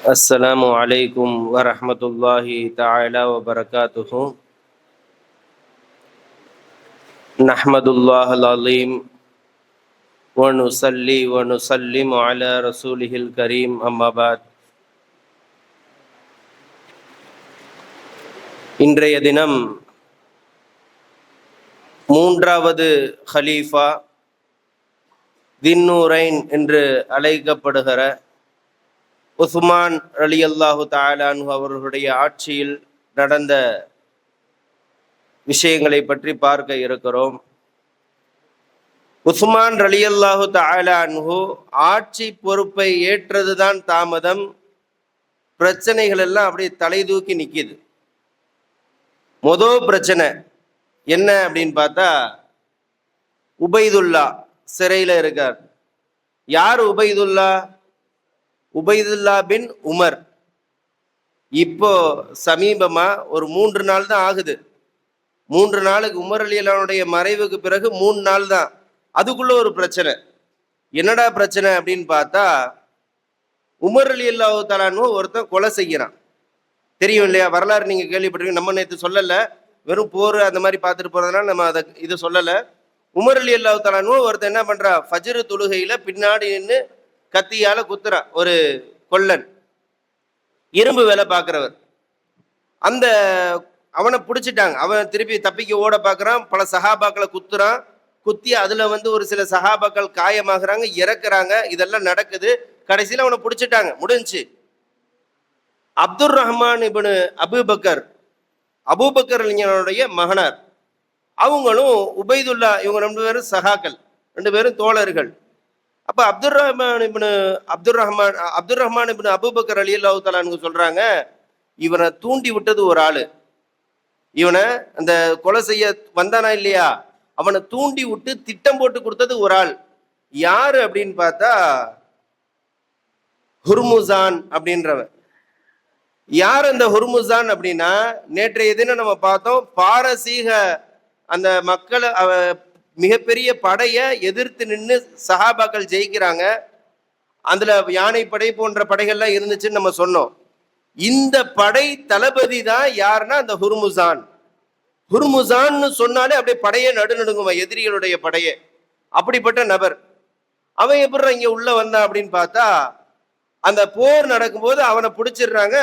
السلام عليكم ورحمة الله تعالى وبركاته. نحمد الله العظيم ونصلي ونسلم على رسوله الكريم أما بعد. இன்றைய தினம் மூன்றாவது ஹலீஃபா தின்னூரைன் என்று அழைக்கப்படுகிற உஸ்மான் ரலியல்லாஹு தஆலா அன்ஹு அவர்களுடைய ஆட்சியில் நடந்த விஷயங்களை பற்றி பார்க்க இருக்கிறோம். உஸ்மான் ரலியல்லாஹு தஆலா அன்ஹு ஆட்சி பொறுப்பை ஏற்றதுதான் தாமதம், பிரச்சனைகள் எல்லாம் அப்படியே தலை தூக்கி நிற்கிது. முதல் பிரச்சனை என்ன அப்படின்னு பார்த்தா, உபைதுல்லா சிறையில் இருக்கார். யார் உபைதுல்லா? உபைதுல்லா பின் உமர். இப்போ சமீபமா ஒரு 3 நாள் தான் ஆகுது. 3 நாளுக்கு உமர் ரலியல்லாஹுடைய மறைவுக்கு பிறகு 3 நாள் தான். அதுக்குள்ள ஒரு பிரச்சனை. என்னடா பிரச்சனை அப்படின்னு பார்த்தா, உமர் ரலியல்லாஹு தஆலா அன்ஹு ஒருத்தன் கொலை செய்கிறான். தெரியும் இல்லையா? வரலாறு நீங்க கேள்விப்பட்டிருக்கீங்க. நம்ம நேற்று சொல்லல, வெறும் போர் அந்த மாதிரி பார்த்துட்டு போறதுனால நம்ம அதை இது சொல்லல. உமர் ரலியல்லாஹு தஆலா அன்ஹு ஒருத்தன் என்ன பண்றா, ஃபஜ்ர் தொழுகையில பின்னாடி நின்று கத்தியால குத்துறான். ஒரு கொல்லன், இரும்பு வேலை பார்க்கிறவர். அந்த அவனை பிடிச்சிட்டாங்க. அவன் திருப்பி தப்பிக்க ஓட பார்க்கறான். பல சஹாபாக்களை குத்துறான். குத்தி அதுல ஒரு சில சஹாபாக்கள் காயமாகறாங்க, இறக்குறாங்க. இதெல்லாம் நடக்குது. கடைசியில் அவனை பிடிச்சிட்டாங்க, முடிஞ்சு. Abdur Rahman ibn Abu Bakr, Abu Bakr அறிஞருடைய மகனார், அவங்களும் உபைதுல்லா, இவங்க 2 பேரும் சகாக்கள், 2 பேரும் தோழர்கள். அப்ப அப்துர் ரஹ்மான் இப்னு அபூபக்கர் ரலியல்லாஹு தஆலா அன்ஹு சொல்றாங்க, இவனை தூண்டி விட்டது ஒரு ஆளு. இவனை அந்த கொலை செய்ய வந்தானா இல்லையா, அவனை தூண்டி விட்டு திட்டம் போட்டு கொடுத்தது ஒரு ஆள். யாரு அப்படின்னு பார்த்தா, ஹுர்முசான் அப்படின்றவன். யார் அந்த ஹுர்முசான் அப்படின்னா, நேற்றைய தினம் நம்ம பார்த்தோம், பாரசீக அந்த மக்களை மிகப்பெரிய படையை எதிர்த்து நின்று சஹாபாக்கள் ஜெயிக்கிறாங்க. அதுல யானைப்படை போன்ற படைகள்லாம் இருந்துச்சுன்னு நம்ம சொன்னோம். இந்த படை தளபதி தான் யாருன்னா அந்த ஹுர்முசான். ஹுர்முசான்னு சொன்னாலே அப்படியே படையை நடுநடுங்குவான், எதிரிகளுடைய படையை. அப்படிப்பட்ட நபர். அவன் எப்படி இங்க உள்ள வந்தான் அப்படின்னு பார்த்தா, அந்த போர் நடக்கும்போது அவனை பிடிச்சிடுறாங்க.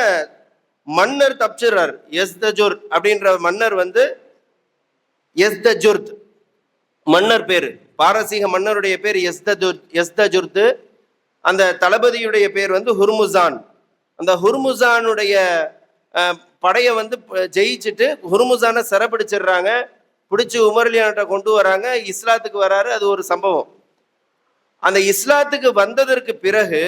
மன்னர் தப்பிச்சிடுறார். எஸ்தஜுர் அப்படின்ற மன்னர் எஸ்தஜுர்த் மன்னர் பேரு, பாரசீக மன்னருடைய பேர் எஸ்தஜுர்த். அந்த தளபதியுடைய பேர் ஹுர்முசான். அந்த ஹுர்முசானுடைய படையை ஜெயிச்சுட்டு ஹுர்முசானை சிறப்பிடிச்சிடுறாங்க. பிடிச்சி உமர் ரலியல்லாஹு கொண்டு வராங்க. இஸ்லாத்துக்கு வராரு. அது ஒரு சம்பவம். அந்த இஸ்லாத்துக்கு வந்ததற்கு பிறகு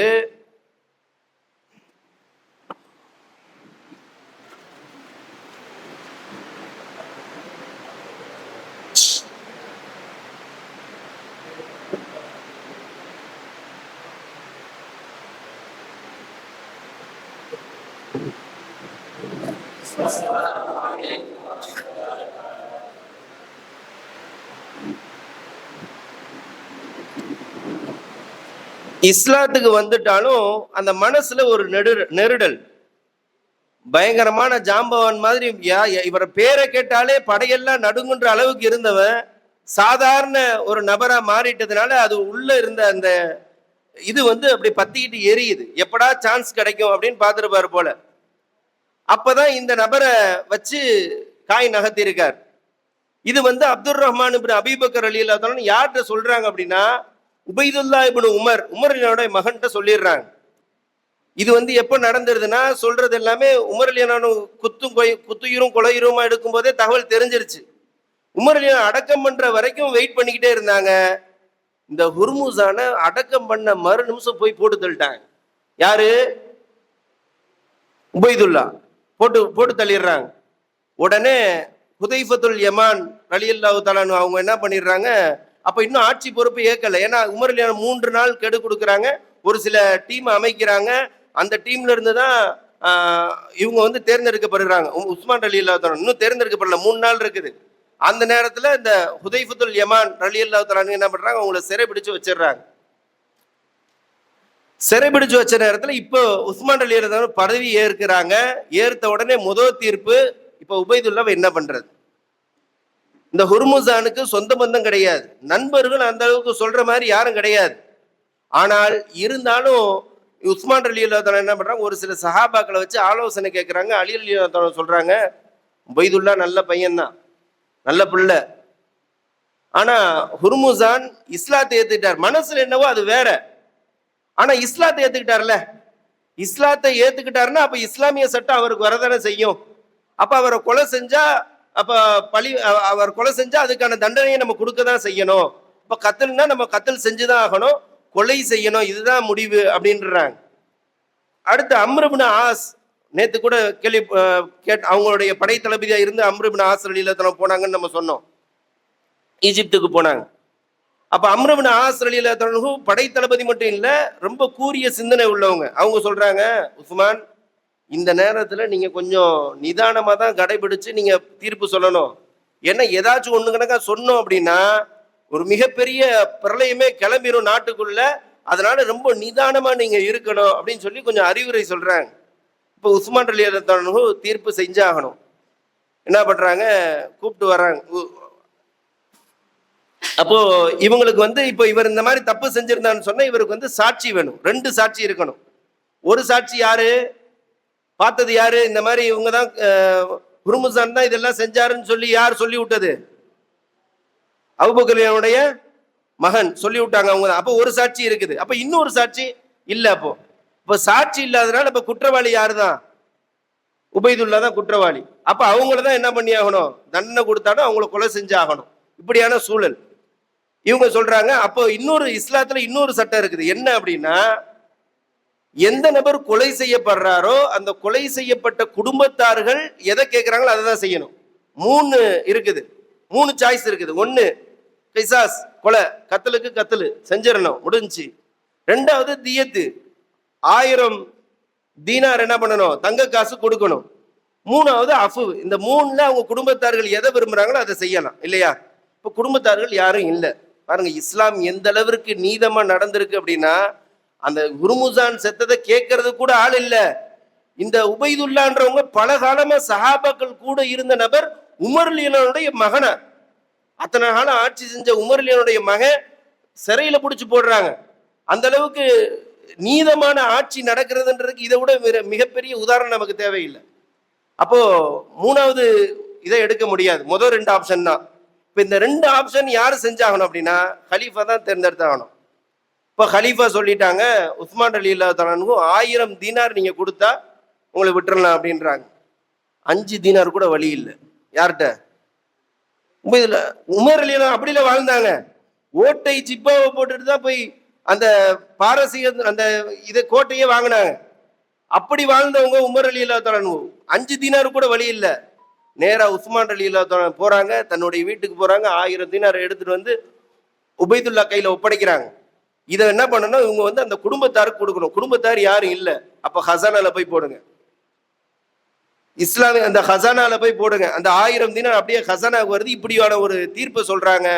இஸ்லாத்துக்கு வந்துட்டாலும் அந்த மனசுல ஒரு நெருடல், பயங்கரமான ஜாம்பவான் மாதிரி. இவர பேரை கேட்டாலே படையெல்லாம் நடுங்குன்ற அளவுக்கு இருந்தவன் சாதாரண ஒரு நபரா மாறிட்டதுனால அது உள்ள இருந்த அந்த இது அப்படி பத்திக்கிட்டு எரியுது. எப்படா சான்ஸ் கிடைக்கும் அப்படின்னு பார்த்துருப்பாரு போல. அப்பதான் இந்த நபரை வச்சு காய் நகர்த்திருக்கார். இது அப்துர் ரஹ்மான் இப்னு அபூபக்கர் ரலியல்லாஹு தஆலா யார்கிட்ட சொல்றாங்க அப்படின்னா, உபைதுல்லா இப்னு உமர் மகன்கிட்ட சொல்லிடுறாங்க. இது எப்ப நடந்துருதுன்னா, சொல்றது எல்லாமே உமர் ரலியல்லாஹு குத்துயிரும் கொலையுருமா எடுக்கும் போதே தகவல் தெரிஞ்சிருச்சு. உமர் ரலியல்லாஹு அடக்கம் பண்ற வரைக்கும் வெயிட் பண்ணிக்கிட்டே இருந்தாங்க. இந்த ஹுர்முசான அடக்கம் பண்ண மறு நிமிஷம் போய் போட்டு தள்ளிட்டாங்க. யாரு? உபைதுல்லா. போட்டு தள்ளிடுறாங்க. உடனே ஹுதைஃபத்துல் யமான் ரலியல்லாஹு தஆலா அவங்க என்ன பண்ணிடுறாங்க, அப்ப இன்னும் ஆட்சி பொறுப்பு ஏற்கல. ஏன்னா உமர் ரலியல்லாஹு 3 நாள் கெடு கொடுக்குறாங்க. ஒரு சில டீம் அமைக்கிறாங்க. அந்த டீம்ல இருந்து தான் இவங்க தேர்ந்தெடுக்கப்படுறாங்க. உஸ்மான் ரலியல்லாஹு தஆலா இன்னும் தேர்ந்தெடுக்கப்படல, 3 நாள் இருக்குது. அந்த நேரத்துல இந்த ஹுதைஃபத்துல் யமான் ரலியல்லாஹு தஆலா என்ன பண்றாங்க, அவங்களை சிறை பிடிச்சு வச்சிடுறாங்க. சிறைபிடிச்சு வச்ச நேரத்துல இப்போ உஸ்மான் அலி பதவி ஏற்கிறாங்க. ஏற்ற உடனே முதல் தீர்ப்பு, இப்ப உபைதுல்லாவை என்ன பண்றது? இந்த ஹுர்முசானுக்கு சொந்த பந்தம் கிடையாது, நண்பர்கள் அந்த அளவுக்கு சொல்ற மாதிரி யாரும் கிடையாது. ஆனால் இருந்தாலும் உஸ்மான் அலி அல்லா என்ன பண்றாங்க, ஒரு சில சஹாபாக்களை வச்சு ஆலோசனை கேட்கிறாங்க. அலி அலி அல்லா சொல்றாங்க, உபைதுல்லா நல்ல பையன்தான், நல்ல பிள்ளை. ஆனா ஹுர்முசான் இஸ்லாத்தை ஏத்துக்கிட்டார். மனசுல என்னவோ அது வேற. ஆனா இஸ்லாத்தை ஏத்துக்கிட்டார்ல, இஸ்லாத்தை ஏத்துக்கிட்டாருன்னா அப்ப இஸ்லாமிய சட்டம் அவருக்கு வரதானே செய்யும். அப்ப அவரை கொலை செஞ்சா, அப்ப அவர் கொலை செஞ்சா அதுக்கான தண்டனையை நம்ம கொடுக்க தான் செய்யணும். இப்ப கத்தல்னா நம்ம கத்தல் செஞ்சுதான் ஆகணும், கொலை செய்யணும், இதுதான் முடிவு அப்படின்றாங்க. அடுத்து அம்ர் இப்னு ஆஸ், நேத்து கூட கேள்வி அவங்களுடைய படை தளபதியா இருந்து அம்ர் இப்னு ஆஸ் ரலியல்லாஹு போனாங்கன்னு நம்ம சொன்னோம், ஈஜிப்துக்கு போனாங்க. அப்ப அம்ர் இப்னு ஆஸ் ரலியல்லாஹு அன்ஹு படை தளபதி மட்டும் இல்ல, ரொம்ப கூரிய சிந்தனை உள்ளவங்க. அவங்க சொல்றாங்க, உஸ்மான் இந்த நேரத்துல நீங்க கொஞ்சம் நிதானமா தான் கடைபிடிச்சு நீங்க தீர்ப்பு சொல்லணும். ஏன்னா ஏதாச்சும் ஒண்ணு கணக்கா சொன்னோம் அப்படின்னா ஒரு மிகப்பெரிய பிரளயமே கிளம்பிடும் நாட்டுக்குள்ள. அதனால ரொம்ப நிதானமா நீங்க இருக்கணும் அப்படின்னு சொல்லி கொஞ்சம் அறிவுரை சொல்றாங்க. இப்போ உஸ்மான் ரலியல்லாஹு அன்ஹு தீர்ப்பு செஞ்சாகணும். என்ன பண்றாங்க, கூப்பிட்டு வர்றாங்க. அப்போ இவங்களுக்கு வந்து இப்போ இவர் இந்த மாதிரி தப்பு செஞ்சிருந்தான்னு சொன்னா இவருக்கு வந்து சாட்சி வேணும், 2 சாட்சி இருக்கணும். ஒரு சாட்சி யாரு பார்த்தது, யாரு இந்த மாதிரி இவங்க தான் ஹுர்முசான் தான் இதெல்லாம் செஞ்சாருன்னு சொல்லி யார் சொல்லி விட்டது? அபூபக்கருடைய மகன் சொல்லி விட்டாங்க அவங்க தான். அப்போ ஒரு சாட்சி இருக்குது. அப்ப இன்னொரு சாட்சி இல்ல. அப்போ இப்ப சாட்சி இல்லாதனால இப்ப குற்றவாளி யாரு தான்? உபைதுல்லா தான் குற்றவாளி. அப்ப அவங்கள தான் என்ன பண்ணி ஆகணும், தண்டனை கொடுத்தாலும் அவங்கள கொலை செஞ்சு ஆகணும். இப்படியான சூழல். இவங்க சொல்றாங்க, அப்போ இன்னொரு இஸ்லாத்துல இன்னொரு சட்டம் இருக்குது. என்ன அப்படின்னா, எந்த நபர் கொலை செய்யப்படுறாரோ அந்த கொலை செய்யப்பட்ட குடும்பத்தார்கள் எதை கேட்கிறாங்களோ அதை தான் செய்யணும். 3 இருக்குது, 3 சாய்ஸ் இருக்குது. 1 கிசாஸ், கொலை, கத்தலுக்கு கத்தலு செஞ்சிடணும், முடிஞ்சு. 2வது தியத்து, 1000 தீனார் என்ன பண்ணணும், தங்க காசு கொடுக்கணும். 3வது அஃபு. இந்த 3ல அவங்க குடும்பத்தார்கள் எதை விரும்புறாங்களோ அதை செய்யலாம் இல்லையா? இப்ப குடும்பத்தார்கள் யாரும் இல்லை. பாருங்க இஸ்லாம் எந்த அளவிற்கு நீதமா நடந்திருக்கு அப்படின்னா, அந்த ஹுர்முசான் செத்ததை கேட்கறது கூட ஆள் இல்ல. இந்த உபைதுல்லான்றவங்க பல காலமா சஹாபாக்கள் கூட இருந்த நபர், உமர் அலியுடைய மகனா, அத்தனை காலம் ஆட்சி செஞ்ச உமர் அலியுடைய மகன் சிறையில பிடிச்சு போடுறாங்க. அந்த அளவுக்கு நீதமான ஆட்சி நடக்கிறதுன்றதுக்கு இதை விட மிகப்பெரிய உதாரணம் நமக்கு தேவையில்லை. அப்போ 3வது இதை எடுக்க முடியாது. முதல் 2 ஆப்ஷன் தான். இப்ப இந்த 2 ஆப்ஷன் யாரு செஞ்சாகணும் அப்படின்னா ஹலீஃபா தான் தேர்ந்தெடுத்தாகணும். இப்ப ஹலீஃபா சொல்லிட்டாங்க, உஸ்மான் ரலியல்லாஹு அன்ஹு 1000 தீனார் நீங்க கொடுத்தா உங்களை விட்டுறலாம் அப்படின்றாங்க. 5 தீனார் கூட வழி இல்லை. யார்கிட்ட? உமர் ரலியல்லாஹு அப்படில வாழ்ந்தாங்க. ஓட்டை ஜிப்பாவை போட்டுட்டு தான் போய் அந்த பாரசீக அந்த இதை கோட்டையே வாங்கினாங்க. அப்படி வாழ்ந்தவங்க உமர் ரலியல்லாஹு அன்ஹு 5 தீனார் கூட வழி இல்லை. நேரா உஸ்மான் ரலியல்லாஹு போறாங்க, தன்னுடைய வீட்டுக்கு போறாங்க, 1000 தீனார் எடுத்துட்டு வந்து உபைதுல்லா கையில ஒப்படைக்கிறாங்க. இதை என்ன பண்ணணும், இவங்க வந்து அந்த குடும்பத்தாருக்கு கொடுக்கணும். குடும்பத்தார் யாரும் இல்லை. அப்ப ஹசானால போய் போடுங்க, இஸ்லாமிய அந்த ஹசானால போய் போடுங்க. அந்த 1000 தீனார் அப்படியே ஹசானாவுக்கு வருது. இப்படியான ஒரு தீர்ப்பை சொல்றாங்க.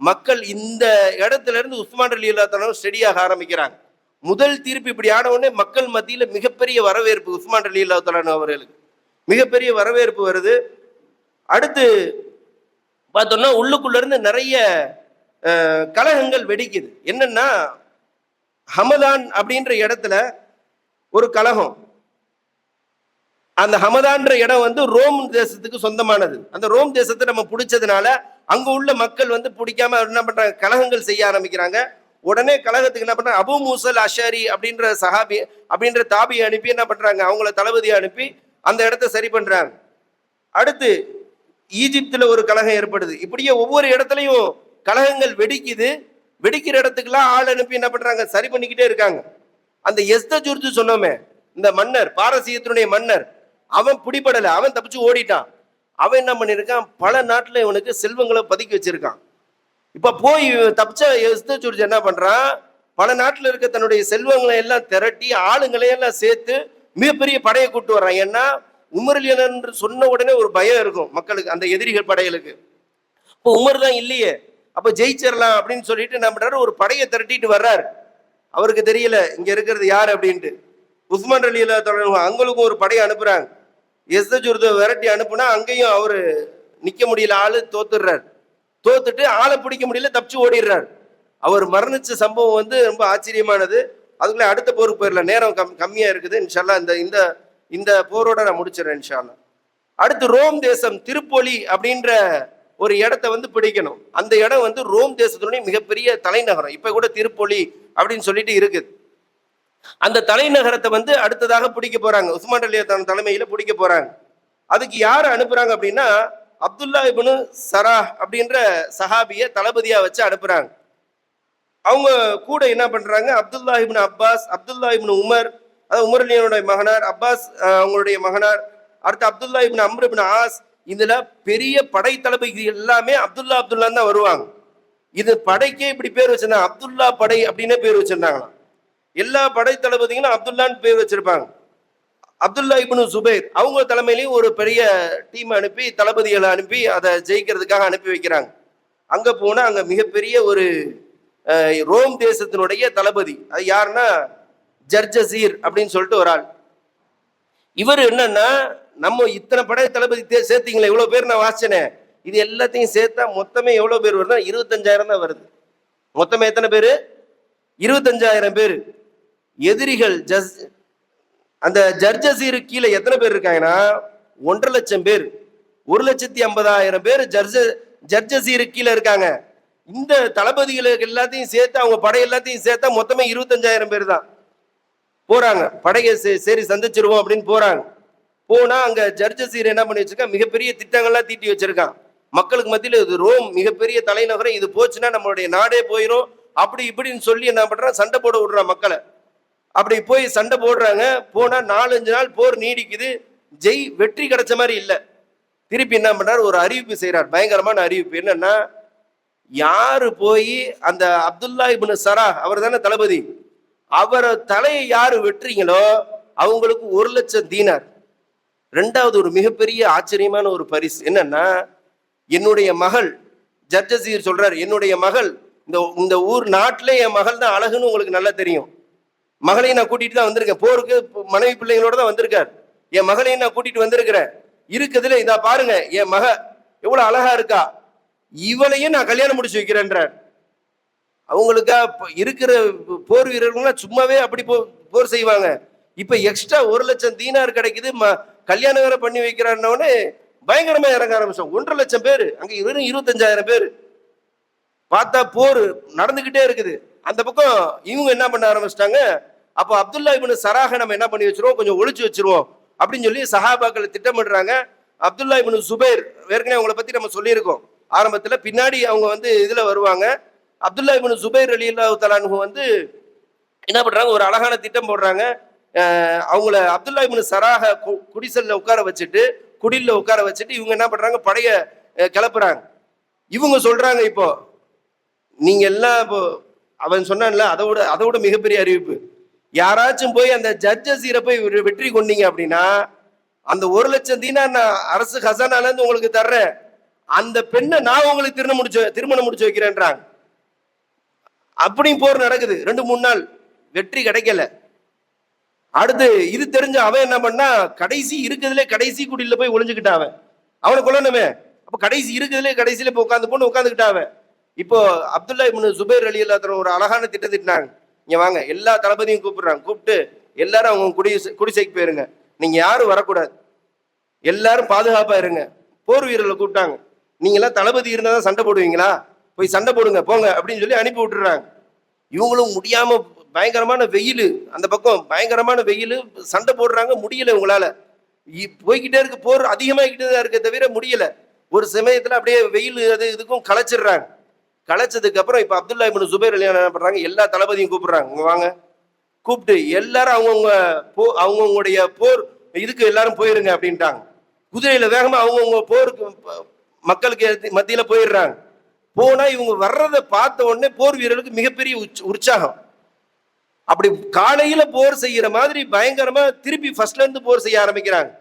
மக்கள் இந்த இடத்துல இருந்து உஸ்மான் ரலியல்லாஹு அன்ஹு ஸ்டடியாக ஆரம்பிக்கிறாங்க. முதல் தீர்ப்பு இப்படி ஆன உடனே மக்கள் மத்தியில மிகப்பெரிய வரவேற்பு, உஸ்மான் ரலியல்லாஹு அன்ஹு அவர்களுக்கு மிகப்பெரிய வரவேற்பு வருது. அடுத்து பார்த்தோம்னா உள்ளுக்குள்ள இருந்து நிறைய கலகங்கள் வெடிக்குது. என்னன்னா, ஹமதான் அப்படின்ற இடத்துல ஒரு கலகம். அந்த ஹமதான்ற இடம் வந்து ரோம் தேசத்துக்கு சொந்தமானது. அந்த ரோம் தேசத்தை நம்ம பிடிச்சதுனால அங்க உள்ள மக்கள் வந்து பிடிக்காம என்ன பண்றாங்க, கலகங்கள் செய்ய ஆரம்பிக்கிறாங்க. உடனே கலகத்துக்கு என்ன பண்றாங்க, அபு மூசல் அஷாரி அப்படின்ற சஹாபி அப்படின்ற தாபியை அனுப்பி என்ன பண்றாங்க, அவங்கள தளபதியை அனுப்பி அந்த இடத்த சரி பண்றாங்க. அடுத்து ஈஜிப்துல ஒரு கலகம் ஏற்படுது. இப்படியே ஒவ்வொரு இடத்துலையும் கலகங்கள் வெடிக்குது. வெடிக்கிற இடத்துக்குலாம் ஆள் அனுப்பி என்ன பண்றாங்க, சரி பண்ணிக்கிட்டே இருக்காங்க. அந்த எஸ்தஜுர்து சொன்னோமே, இந்த மன்னர், பாரசீகத்தினுடைய மன்னர், அவன் பிடிபடல, அவன் தப்பிச்சு ஓடிட்டான். அவன் என்ன பண்ணிருக்கான், பல நாட்டுல இவனுக்கு செல்வங்களை பதுக்கி வச்சிருக்கான். இப்ப போய் தப்பிச்ச எஸ்தஜுர்து என்ன பண்றான், பல நாட்டுல இருக்க தன்னுடைய செல்வங்களை எல்லாம் திரட்டி ஆளுங்களை எல்லாம் சேர்த்து மிகப்பெரிய படையை கூட்டு வர்றான். ஏன்னா உமர் என்று சொன்ன உடனே ஒரு பயம் இருக்கும் மக்களுக்கு, அந்த எதிரிகள் படைகளுக்கு. இப்போ உமர் தான் இல்லையே, அப்ப ஜெயிச்சிடலாம் அப்படின்னு சொல்லிட்டு என்ன பண்றாரு, ஒரு படையை திரட்டிட்டு வர்றாரு. அவருக்கு தெரியல இங்க இருக்கிறது யார் அப்படின்ட்டு. உஸ்மான் ரலியல்லாஹு அங்களுக்கும் ஒரு படையை அனுப்புறாங்க. எஸ்தஜுர்த விரட்டி அனுப்புனா அங்கேயும் அவரு நிக்க முடியல, ஆளு தோத்துடுறார். தோத்துட்டு ஆளை பிடிக்க முடியல, தப்பிச்சு ஓடிடுறார். அவர் மரணிச்ச சம்பவம் வந்து ரொம்ப ஆச்சரியமானது. அதுக்குள்ள அடுத்த போருக்கு போயிடலாம், நேரம் கம்மியா இருக்குது. இன்ஷால்லா இந்த இந்த இந்த போரோட நான் முடிச்சிடறேன் இன்ஷால்லா. அடுத்து ரோம் தேசம், திருப்பொலி அப்படின்ற ஒரு இடத்த வந்து பிடிக்கணும். அந்த இடம் வந்து ரோம் தேசத்தினுடைய மிகப்பெரிய தலைநகரம். இப்ப கூட திருப்பொலி அப்படின்னு சொல்லிட்டு இருக்குது. அந்த தலைநகரத்தை வந்து அடுத்ததாக பிடிக்க போறாங்க. உஸ்மான் ரலியல்லாஹு தலைமையில பிடிக்க போறாங்க. அதுக்கு யார் அனுப்புறாங்க அப்படின்னா, அப்துல்லா இப்னு சராஹ் அப்படின்ற சஹாபிய தளபதியா வச்சு அனுப்புறாங்க. அவங்க கூட என்ன பண்றாங்க, அப்துல்லா இப்னு அப்பாஸ், அப்துல்லா இப்னு உமர், அதாவது உமர் அலியனுடைய மகனார், அப்பாஸ் அவங்களுடைய மகனார், அடுத்து அப்துல்லா இப்னு அம்ர் இப்னு ஆஸ். இதுல பெரிய படை தளபதி எல்லாமே அப்துல்லா அப்துல்லான்னு தான் வருவாங்க. இது படைக்கே இப்படி பேர் வச்சிருந்தாங்க, அப்துல்லா படை அப்படின்னு பேர் வச்சிருந்தாங்களாம். எல்லா படை தளபதிகளும் அப்துல்லான்னு பேர் வச்சிருப்பாங்க. அப்துல்லா இப்னு சுபைர் அவங்க தலைமையிலையும் ஒரு பெரிய டீம் அனுப்பி, தளபதிகளை அனுப்பி அதை ஜெயிக்கிறதுக்காக அனுப்பி வைக்கிறாங்க. அங்க போனா அங்க மிகப்பெரிய ஒரு ரோம் தேசத்தினுடைய தளபதி, அது யாருன்னா ஜர்ஜசீர் அப்படின்னு சொல்லிட்டு ஒரு ஆள். இவர் என்னன்னா, நம்ம இத்தனை படை தளபதி சேர்த்தீங்களே, இவ்வளவு பேர் நான் வாசிச்சேனே, இது எல்லாத்தையும் சேர்த்தா மொத்தமே எவ்வளவு பேர் வருதுன்னா 25,000 தான் வருது. மொத்தமே எத்தனை பேரு? 25,000 பேர். எதிரிகள் அந்த ஜர்ஜசீரு கீழே எத்தனை பேர் இருக்காங்கன்னா 1.5 லட்சம் பேர், 1,50,000 பேர் ஜர்ஜசீரு கீழே இருக்காங்க. இந்த தளபதிகளுக்கு எல்லாத்தையும் சேர்த்து, அவங்க படை எல்லாத்தையும் சேர்த்தா மொத்தமே 25,000 பேர் தான் போறாங்க. படையை சரி சந்திச்சிருவோம் அப்படின்னு போறாங்க. போனா அங்க ஜர்ஜசீர் என்ன பண்ணி வச்சிருக்கான், மிகப்பெரிய திட்டங்கள்லாம் தீட்டி வச்சிருக்கான். மக்களுக்கு மத்தியில் இது ரோம் மிகப்பெரிய தலைநகரம், இது போச்சுன்னா நம்மளுடைய நாடே போயிடும் அப்படி இப்படின்னு சொல்லி என்ன பண்றான், சண்டை போட விடுறான் மக்களை. அப்படி போய் சண்டை போடுறாங்க. போனா 4-5 நாள் போர் நீடிக்குது. வெற்றி கிடைச்ச மாதிரி இல்லை. திருப்பி என்ன பண்றாரு, ஒரு அறிவிப்பு செய்யறார், பயங்கரமான அறிவிப்பு. என்னன்னா, யாரு போய் அந்த அப்துல்லா இப்னு சராஹ், அவர் தானே தளபதி, அவரை தலையை யாரு வெட்டுறீங்களோ அவங்களுக்கு 1 லட்சம் தீனார். ரெண்டாவது ஒரு மிகப்பெரிய ஆச்சரியமான ஒரு பரிசு என்னன்னா, என்னுடைய மகள், ஜர்ஜசீர் சொல்றாரு, என்னுடைய மகள், இந்த ஊர் நாட்டிலே என் மகள் தான் அழகுன்னு உங்களுக்கு நல்லா தெரியும். மகளையும் நான் கூட்டிட்டு தான் வந்திருக்கேன். போருக்கு மனைவி பிள்ளைங்களோட தான் வந்திருக்காரு. என் மகளையும் நான் கூட்டிட்டு வந்திருக்கிறேன். இருக்குதுல இதா பாருங்க, என் மக எவ்வளவு அழகா இருக்கா, இவளையும் நான் கல்யாணம் முடிச்சு வைக்கிறேன்றார். அவங்களுக்கா இருக்கிற போர் வீரர்கள்லாம் சும்மாவே அப்படி போர் செய்வாங்க. இப்ப எக்ஸ்ட்ரா 1 லட்சம் தீனார் கிடைக்குது, கல்யாணம் வேற பண்ணி வைக்கிறாருன்னொடனே பயங்கரமா இறங்க ஆரம்பிச்சோம். 1.5 லட்சம் பேரு, அங்க வெறும் 25,000 பேரு. பார்த்தா போர் நடந்துகிட்டே இருக்குது. அந்த பக்கம் இவங்க என்ன பண்ண ஆரம்பிச்சிட்டாங்க, அப்போ அப்துல்லா இப்னு சராஹை நம்ம என்ன பண்ணி வச்சிருவோம், கொஞ்சம் ஒளிச்சு வச்சிருவோம் அப்படின்னு சொல்லி சஹாபாக்கள் திட்டமிடுறாங்க. அப்துல்லா இப்னு சுபைர், ஏற்கனவே அவங்களை பத்தி நம்ம சொல்லியிருக்கோம் ஆரம்பத்துல, பின்னாடி அவங்க வந்து இதுல வருவாங்க. அப்துல்லா இப்னு சுபைர் ரலியல்லாஹு தஆலா அன்ஹு வந்து என்ன பண்றாங்க, ஒரு அழகான திட்டம் போடுறாங்க. அவங்கள அப்துல்லா இப்னு சராஹ குடிசல்ல உட்கார வச்சுட்டு, குடில்ல உட்கார வச்சுட்டு இவங்க என்ன பண்றாங்க, படைய கிளப்புறாங்க. இவங்க சொல்றாங்க, இப்போ நீங்க எல்லாம், இப்போ அவன் சொன்னான்ல, அதோட மிகப்பெரிய அறிவிப்பு, யாராச்சும் போய் அந்த ஜர்ஜசீரை போய் வெற்றி கொண்டீங்க அப்படின்னா அந்த 1 லட்சம் தீனார் நான் அரசு ஹசானால இருந்து உங்களுக்கு தர்றேன், அந்த பெண்ணை நான் உங்களுக்கு திருமணம் முடிச்சு வைக்கிறேன்றாங்க. அப்படியும் போர் நடக்குது. 2-3 நாள் வெற்றி கிடைக்கல. அடுத்து இது தெரிஞ்ச அவன் என்ன பண்ணா, கடைசி இருக்குதுல கடைசி குடியில போய் ஒளிஞ்சுக்கிட்டான். அவனை கொல்லணுமே, அப்ப கடைசி இருக்குதுல கடைசியில போய் உட்காந்துக்கிட்டாவன். இப்போ அப்துல்லா இப்னு சுபைர் ரலியல்லாஹு தஆலா ஒரு அழகான திட்டத்திட்டாங்க. இங்க வாங்க, எல்லா தளபதியும் கூப்பிடுறாங்க. கூப்பிட்டு எல்லாரும் அவங்க குடிசைக்கு போயிருங்க, நீங்க யாரும் வரக்கூடாது, எல்லாரும் பாதுகாப்பா இருங்க. போர் வீரர்களை கூப்பிட்டாங்க. நீங்க எல்லாம் தளபதி இருந்தா தான் சண்டை போடுவீங்களா, போய் சண்டை போடுங்க போங்க அப்படின்னு சொல்லி அனுப்பி விட்டுறாங்க. இவங்களும் முடியாம, பயங்கரமான வெயில், அந்த பக்கம் பயங்கரமான வெயில், சண்டை போடுறாங்க, முடியல இவங்களால. போய்கிட்டே இருக்கு, போர் அதிகமாகிக்கிட்டே தான் இருக்க தவிர முடியல. ஒரு சமயத்துல அப்படியே வெயில் அது இதுக்கும் களைச்சிடுறாங்க. களைச்சதுக்கு அப்புறம் இப்ப அப்துல்லா இப்னு சுபைர் என்ன பண்றாங்க, எல்லா தளபதியும் கூப்பிடுறாங்க, இங்க வாங்க. கூப்பிட்டு எல்லாரும் அவங்கவுங்களுடைய போர் இதுக்கு எல்லாரும் போயிருங்க அப்படின்ட்டாங்க. குதிரையில வேகமா அவங்கவுங்க போருக்கு மக்களுக்கு மத்தியில போயிடுறாங்க. போனா இவங்க வர்றதை பார்த்த உடனே போர் வீரர்களுக்கு மிகப்பெரிய உற்சாகம். அப்படி காலையில போர் செய்யற மாதிரி பயங்கரமா திருப்பி ஃபர்ஸ்ட்ல இருந்து போர் செய்ய ஆரம்பிக்கிறாங்க.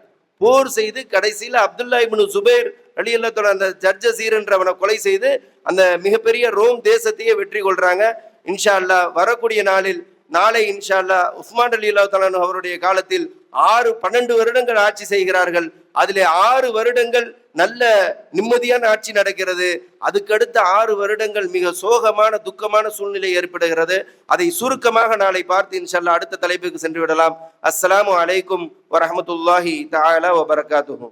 போர் செய்து கடைசியில அப்துல்லா இப்னு சுபைர் ரலியல்லாஹு தஆலா அந்த ஜர்ஜசீர்ன்றவனை கொலை செய்து அந்த மிகப்பெரிய ரோம் தேசத்தையே வெற்றி கொள்றாங்க. இன்ஷா அல்லாஹ் வரக்கூடிய நாளில் நாளை இன்ஷா அல்லாஹ் உஸ்மான் ரலியல்லாஹு தஆலா அன்ஹு அவருடைய காலத்தில் 12 வருடங்கள் ஆட்சி செய்கிறார்கள். அதிலே 6 வருடங்கள் நல்ல நிம்மதியான ஆட்சி நடக்கிறது. அதுக்கடுத்த 6 வருடங்கள் மிக சோகமான துக்கமான சூழ்நிலை ஏற்படுகிறது. அதை சுருக்கமாக நாளை பார்த்து இன்ஷா அல்லாஹ் அடுத்த தலைப்புக்கு சென்று விடலாம். அஸ்ஸலாமு அலைக்கும் வரஹ்மத்துல்லாஹி தஆலா வபரகாத்துஹு.